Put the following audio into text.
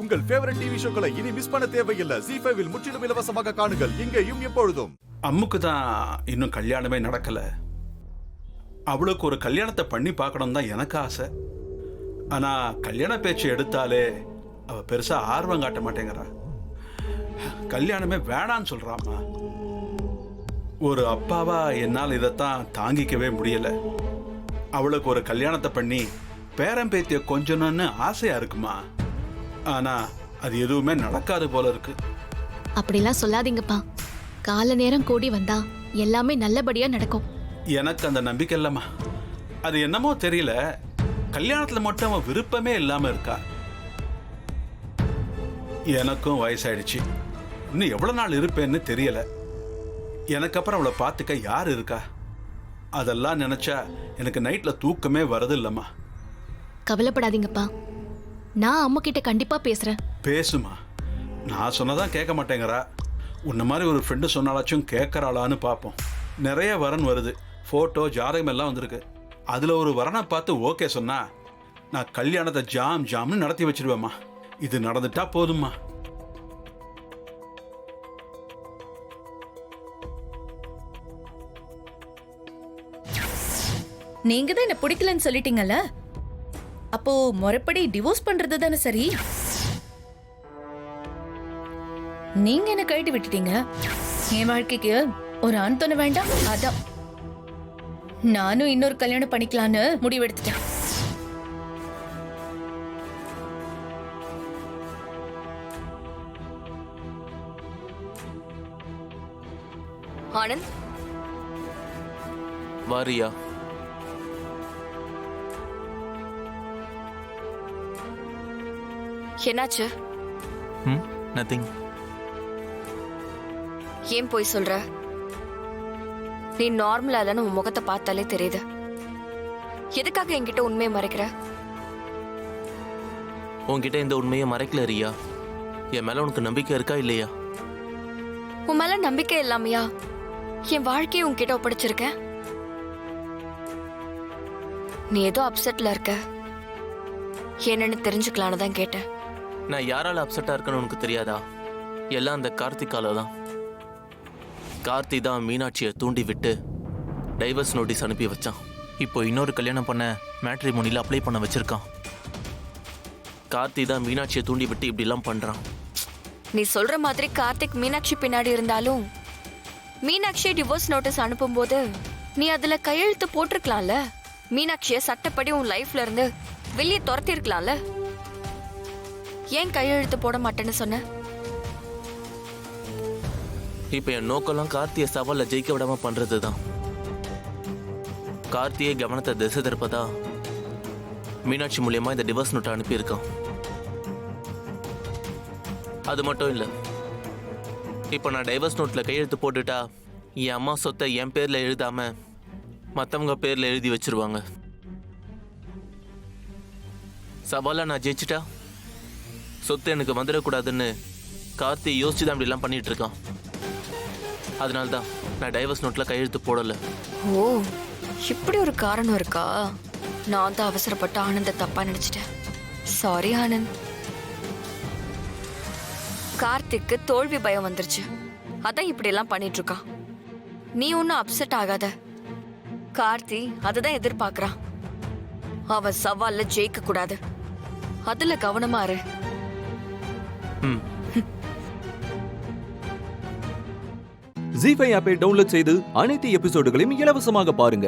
உங்கள் favourite TV ஷோக்களை இனி miss பண்ண தேவையில்லை. ZEE5 இல் முற்றிலும் இலவசமாக காணுங்கள், இங்கேயும் எப்பொழுதும். அம்முக்கு தான் இன்னும் கல்யாணமே நடக்கல. அவளுக்கு ஒரு கல்யாணத்தை பண்ணி பார்க்கணும் தான் எனக்கு ஆசை. ஆனா கல்யாண பேச்சு எடுத்தாலே அவ பெருசா ஆர்வம் காட்ட மாட்டேங்கிறா. கல்யாணமே வேணான்னு சொல்றாம்மா. ஒரு அப்பாவா என்னால் இதைத்தான் தாங்கிக்கவே முடியல. அவளுக்கு ஒரு கல்யாணத்தை பண்ணி பேரம்பேத்திய கொஞ்சணும்னு ஆசையா இருக்குமா. ஆனா அது எதுவுமே நடக்காது போல இருக்கு. அப்படிலாம் சொல்லாதீங்கப்பா. கால நேரம் கூடி வந்தா எல்லாமே நல்லபடியா நடக்கும். எனக்கு அந்த நம்பிக்கை இல்லம்மா. அது என்னமோ தெரியல, கல்யாணத்துல மட்டும் அவன் விருப்பமே இல்லாம இருக்கா. எனக்கும் வயசாயிடுச்சு, இன்னும் எவ்வளவு நாள் இருப்பேன்னு தெரியல. எனக்கு அப்புறம் அவளை பார்த்துக்க யார் இருக்கா? அதெல்லாம் நினைச்சா எனக்கு நைட்ல தூக்கமே வரது இல்லம்மா. கவலைப்படாதீங்கப்பா, நான் அம்மா கிட்ட கண்டிப்பா பேசுறேன். பேசுமா, நான் சொன்னதான் கேட்க மாட்டேங்கிறா. உன்ன மாதிரி ஒரு ஃப்ரெண்டு சொன்னாலாச்சும் கேட்கறாளான்னு பார்ப்போம். நிறைய வரன் வருது, ஃபோட்டோ ஜாதகம் எல்லாம் வந்திருக்கு. அதில் ஒரு வரனை பார்த்து ஓகே சொன்னா நான் கல்யாணத்தை ஜாம்னு நடத்தி வச்சிருவேம்மா. இது நடந்துட்டா போதும்மா. நீங்க தான் என்ன பிடிக்கலன்னு சொல்லிட்டீங்கல்ல, அப்போ முறைப்படி டிவோர்ஸ் பண்றது தானே சரி. நீங்க என்ன கழட்டி விட்டுட்டீங்க. என் வாழ்க்கைக்கு ஒரு ஆண் துணை வேண்டாம், அதான் நானும் இன்னொரு கல்யாணம் பண்ணிக்கலான்னு முடிவெடுத்துட்டேன். ஆனந்த், வாரியா? என்னாச்சு? நதிங். ஏன் போய் சொல்ற? நீ நார்மலா இல்லைன்னு உன் முகத்தை பார்த்தாலே தெரியுது. எதுக்காக என்கிட்ட உண்மையை மறைக்கிற? உன்கிட்ட இந்த உண்மையை மறைக்கல ரியா. என் மேல உனக்கு நம்பிக்கை இருக்கா இல்லையா? உன் மேல நம்பிக்கை இல்லாமையா என் வாழ்க்கையை உன்கிட்ட ஒப்படைச்சிருக்கேன்? நீ ஏதோ அப்செட்ல இருக்க, என்னன்னு தெரிஞ்சுக்கலான்னு தான் கேட்டேன். நான் யாரால அப்செட்டா இருக்கேன்னு உனக்கு தெரியாதா? எல்லாம் அந்த கார்த்திகால தான். கார்த்தி தான் மீனாட்சியை தூண்டி விட்டு டைவர்ஸ் நோட்டீஸ் அனுப்பி வச்சான். இப்போ இன்னொரு கல்யாணம் பண்ண மேட்ரிமோனியில் அப்ளை பண்ண வச்சிருக்கான். கார்த்தி தான் மீனாட்சியை தூண்டி விட்டு இப்படிலாம் பண்றான். நீ சொல்ற மாதிரி கார்த்திக் மீனாட்சி பின்னாடி இருந்தாலும் மீனாட்சியை டிவோர்ஸ் நோட்டீஸ் அனுப்பும்போது நீ அதுல கையெழுத்து போட்டிருக்கலாம்ல. மீனாட்சியை சட்டப்படி உன் லைஃப்ல இருந்து வெளியே துரத்தி இருக்கலாம்ல. ஏன் கையெழுத்து போட மாட்டேன்னு சொன்ன? இப்போ என் நோக்கெல்லாம் கார்த்தியை சவால்ல ஜெயிக்க விடாம பண்றது தான். கார்த்தியை கவனத்தை திசை திருப்பதா மீனாட்சி மூலியமா இந்த டிவோர்ஸ் நோட்டை அனுப்பியிருக்கான். அது மட்டும் இல்லை, இப்போ நான் டைவர்ஸ் நோட்ல கையெழுத்து போட்டுட்டா என் அம்மா சொத்தை என் பேர்ல எழுதாம மற்றவங்க பேர்ல எழுதி வச்சிருவாங்க. சவாலா நான் ஜெயிச்சிட்டா சொத்து எனக்கு வந்துடக்கூடாதுன்னு கார்த்தி யோசிச்சு தான் இப்படிலாம் பண்ணிட்டு இருக்கான். அதனால தான் நான் டைவர்ஸ் நோட்ல கையெழுத்து போடல. ஓ, இப்படி ஒரு காரணம் இருக்கா? நான் தான் அவசரப்பட்டு ஆனந்த தப்பா நினைச்சிட்டேன். சாரி ஆனந்த். கார்த்திக்கு தோல்வி பயம் வந்துருச்சு, அதான் இப்படி எல்லாம் பண்ணிட்டு இருக்கான். நீ ஒன்னும் அப்செட் ஆகாத. கார்த்தி அததான் எதிர்பார்க்கறான். அவ சவால்ல ஜெயிக்க கூடாது, அதுல கவனமா இரு. ZEE5 ஆப்பை டவுன்லோட் செய்து அனைத்து எபிசோடுகளையும் இலவசமாக பாருங்க.